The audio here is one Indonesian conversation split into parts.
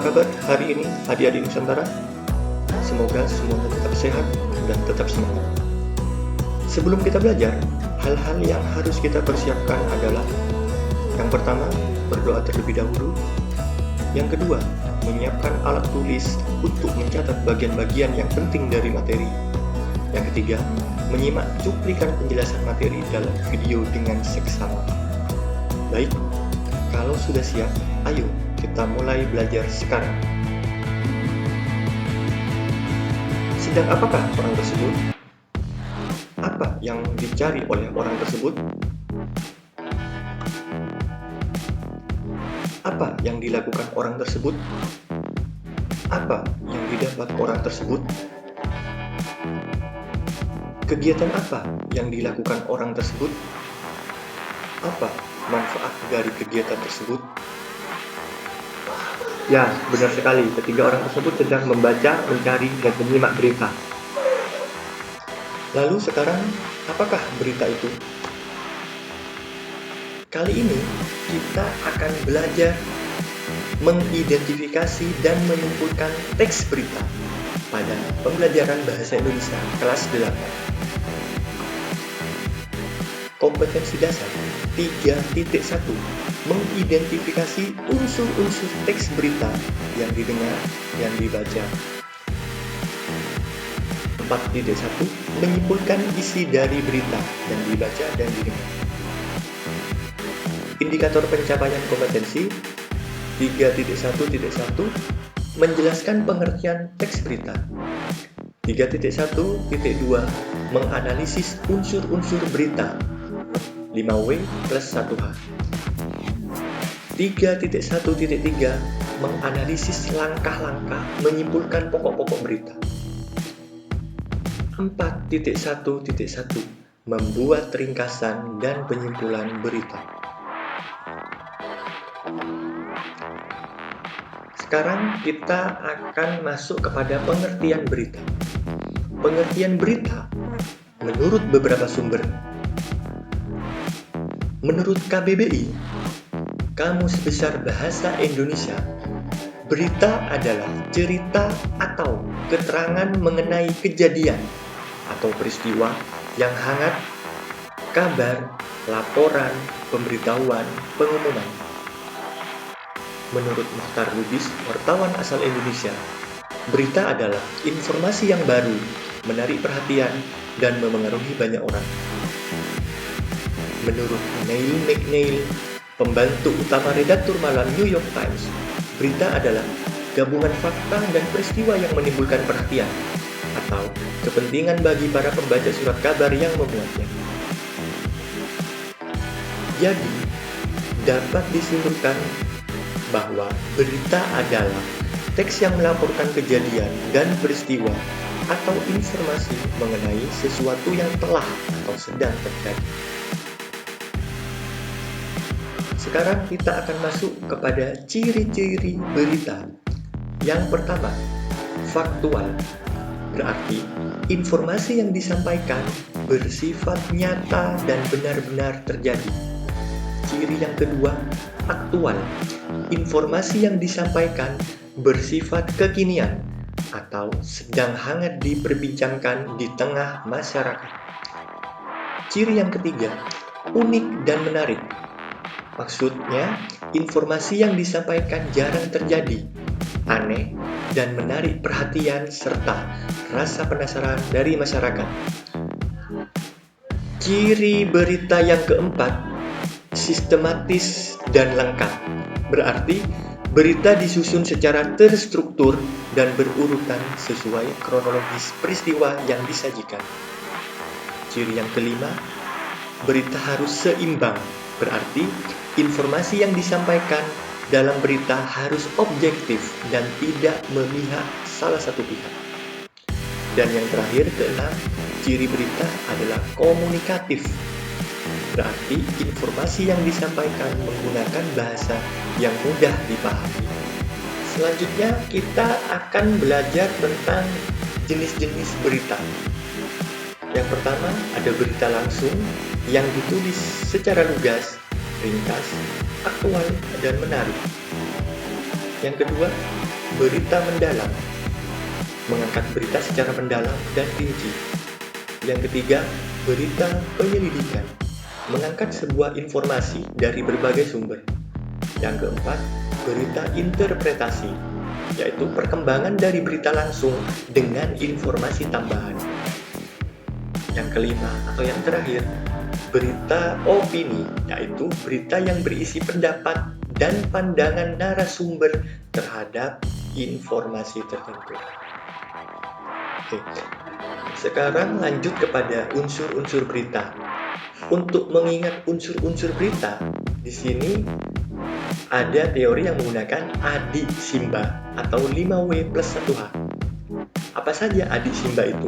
kabar hari ini adik-adik Nusantara? Semoga semuanya tetap sehat dan tetap semangat. Sebelum kita belajar, hal-hal yang harus kita persiapkan adalah: yang pertama, berdoa terlebih dahulu. Yang kedua, menyiapkan alat tulis untuk mencatat bagian-bagian yang penting dari materi. Yang ketiga, menyimak cuplikan penjelasan materi dalam video dengan seksama. Baik, kalau sudah siap, ayo kita mulai belajar sekarang. Sedang apakah orang tersebut? Apa yang dicari oleh orang tersebut? Apa yang dilakukan orang tersebut? Apa yang didapat orang tersebut? Kegiatan apa yang dilakukan orang tersebut? Apa manfaat dari kegiatan tersebut? Ya, benar sekali. Ketiga orang tersebut sedang membaca, mencari, dan menyimak berita. Lalu sekarang, apakah berita itu? Kali ini, kita akan belajar mengidentifikasi dan menyimpulkan teks berita pada pembelajaran Bahasa Indonesia kelas 8. Kompetensi dasar 3.1, mengidentifikasi unsur-unsur teks berita yang didengar, yang dibaca. 4.1, menyimpulkan isi dari berita yang dibaca dan didengar. Indikator pencapaian kompetensi 3.1.1, menjelaskan pengertian teks berita. 3.1.2, menganalisis unsur-unsur berita. 5W plus 1H. 3.1.3, menganalisis langkah-langkah menyimpulkan pokok-pokok berita. 4.1.1, membuat ringkasan dan penyimpulan berita. Sekarang kita akan masuk kepada pengertian berita. Pengertian berita menurut beberapa sumber. Menurut KBBI, Kamus Besar Bahasa Indonesia, berita adalah cerita atau keterangan mengenai kejadian atau peristiwa yang hangat, kabar, laporan, pemberitahuan, pengumuman. Menurut Mukhtar Lubis, wartawan asal Indonesia, berita adalah informasi yang baru, menarik perhatian, dan memengaruhi banyak orang. Menurut Neil McNeil, pembantu utama redaktur malam New York Times, berita adalah gabungan fakta dan peristiwa yang menimbulkan perhatian atau kepentingan bagi para pembaca surat kabar yang memuatnya. Jadi, dapat disimpulkan bahwa berita adalah teks yang melaporkan kejadian dan peristiwa atau informasi mengenai sesuatu yang telah atau sedang terjadi. Sekarang kita akan masuk kepada ciri-ciri berita. Yang pertama, faktual. Berarti, informasi yang disampaikan bersifat nyata dan benar-benar terjadi. Ciri yang kedua, aktual. Informasi yang disampaikan bersifat kekinian atau sedang hangat diperbincangkan di tengah masyarakat. Ciri yang ketiga, unik dan menarik. Maksudnya, informasi yang disampaikan jarang terjadi, aneh, dan menarik perhatian serta rasa penasaran dari masyarakat. Ciri berita yang keempat, sistematis dan lengkap. Berarti, berita disusun secara terstruktur dan berurutan sesuai kronologis peristiwa yang disajikan. Ciri yang kelima, berita harus seimbang. Berarti, informasi yang disampaikan dalam berita harus objektif dan tidak memihak salah satu pihak. Dan yang terakhir, keenam, ciri berita adalah komunikatif. Berarti, informasi yang disampaikan menggunakan bahasa yang mudah dipahami. Selanjutnya, kita akan belajar tentang jenis-jenis berita. Yang pertama, ada berita langsung yang ditulis secara lugas, ringkas, aktual, dan menarik. Yang kedua, berita mendalam, mengangkat berita secara mendalam dan rinci. Yang ketiga, berita penyelidikan, mengangkat sebuah informasi dari berbagai sumber. Yang keempat, berita interpretasi, yaitu perkembangan dari berita langsung dengan informasi tambahan. Yang kelima atau yang terakhir, berita opini, yaitu berita yang berisi pendapat dan pandangan narasumber terhadap informasi tertentu. Oke. Sekarang lanjut kepada unsur-unsur berita. Untuk mengingat unsur-unsur berita, di sini ada teori yang menggunakan adik Simba atau 5W plus 1H. Apa saja adik Simba itu?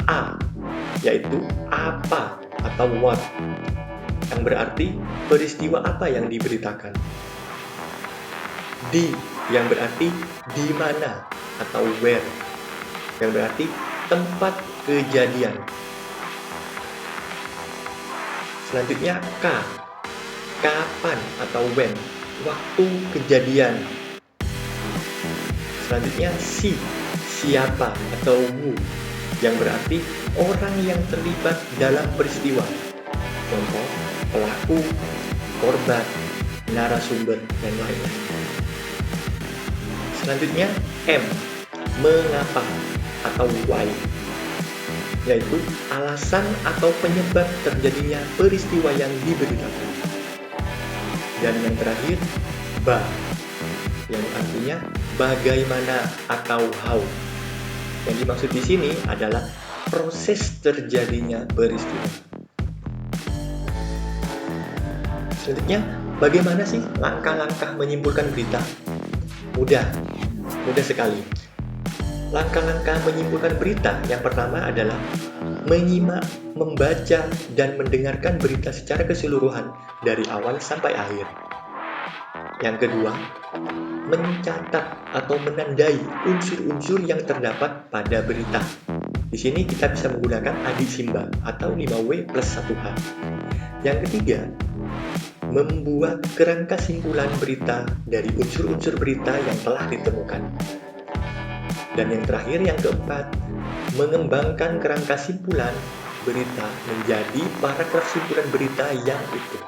A, yaitu apa atau what, yang berarti peristiwa apa yang diberitakan. D, yang berarti di mana atau where, yang berarti tempat kejadian. Selanjutnya K, kapan atau when, waktu kejadian. Selanjutnya C, siapa atau who, yang berarti orang yang terlibat dalam peristiwa. Contoh, pelaku, korban, narasumber, dan lain-lain. Selanjutnya M, mengapa atau why, yaitu alasan atau penyebab terjadinya peristiwa yang diberitakan. Dan yang terakhir, ba, yang artinya bagaimana atau how. Yang dimaksud di sini adalah proses terjadinya peristiwa. Selanjutnya, bagaimana sih langkah-langkah menyimpulkan berita? Mudah sekali. Langkah-langkah menyimpulkan berita yang pertama adalah menyimak, membaca, dan mendengarkan berita secara keseluruhan dari awal sampai akhir. Yang kedua, mencatat atau menandai unsur-unsur yang terdapat pada berita. Di sini kita bisa menggunakan adik Simba atau 5W plus 1H. Yang ketiga, membuat kerangka simpulan berita dari unsur-unsur berita yang telah ditemukan. Dan yang terakhir, yang keempat, mengembangkan kerangka simpulan berita menjadi paragraf simpulan berita yang utuh.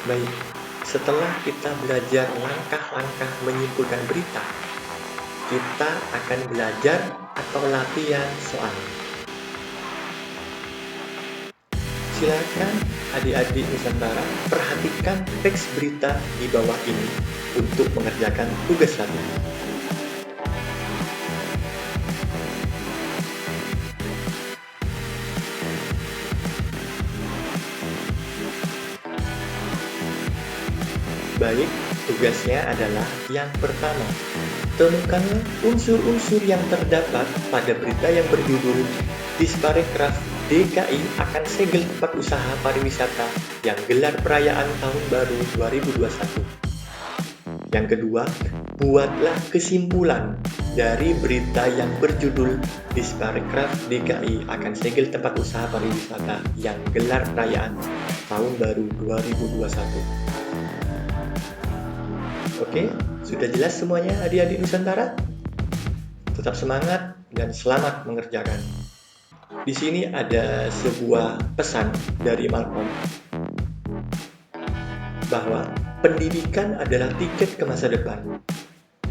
Baik, setelah kita belajar langkah-langkah menyimpulkan berita, kita akan belajar atau latihan soal. Silakan adik-adik Nusantara perhatikan teks berita di bawah ini untuk mengerjakan tugas latihan. Baik, tugasnya adalah yang pertama. Temukanlah unsur-unsur yang terdapat pada berita yang berjudul Disparekraf DKI akan segel tempat usaha pariwisata yang gelar perayaan Tahun Baru 2021. Yang kedua, buatlah kesimpulan dari berita yang berjudul Disparekraf DKI akan segel tempat usaha pariwisata yang gelar perayaan Tahun Baru 2021. Oke, sudah jelas semuanya adik-adik Nusantara? Tetap semangat dan selamat mengerjakan. Di sini ada sebuah pesan dari Malcolm bahwa pendidikan adalah tiket ke masa depan.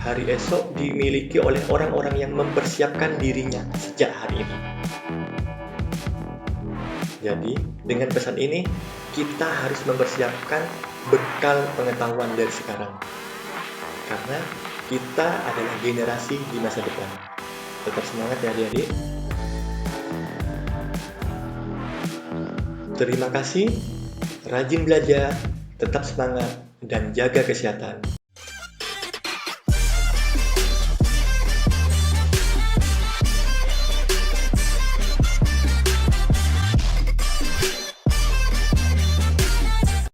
Hari esok dimiliki oleh orang-orang yang mempersiapkan dirinya sejak hari ini. Jadi, dengan pesan ini, kita harus mempersiapkan bekal pengetahuan dari sekarang. Karena kita adalah generasi di masa depan. Tetap semangat ya adik-adik. Terima kasih, rajin belajar, tetap semangat, dan jaga kesehatan.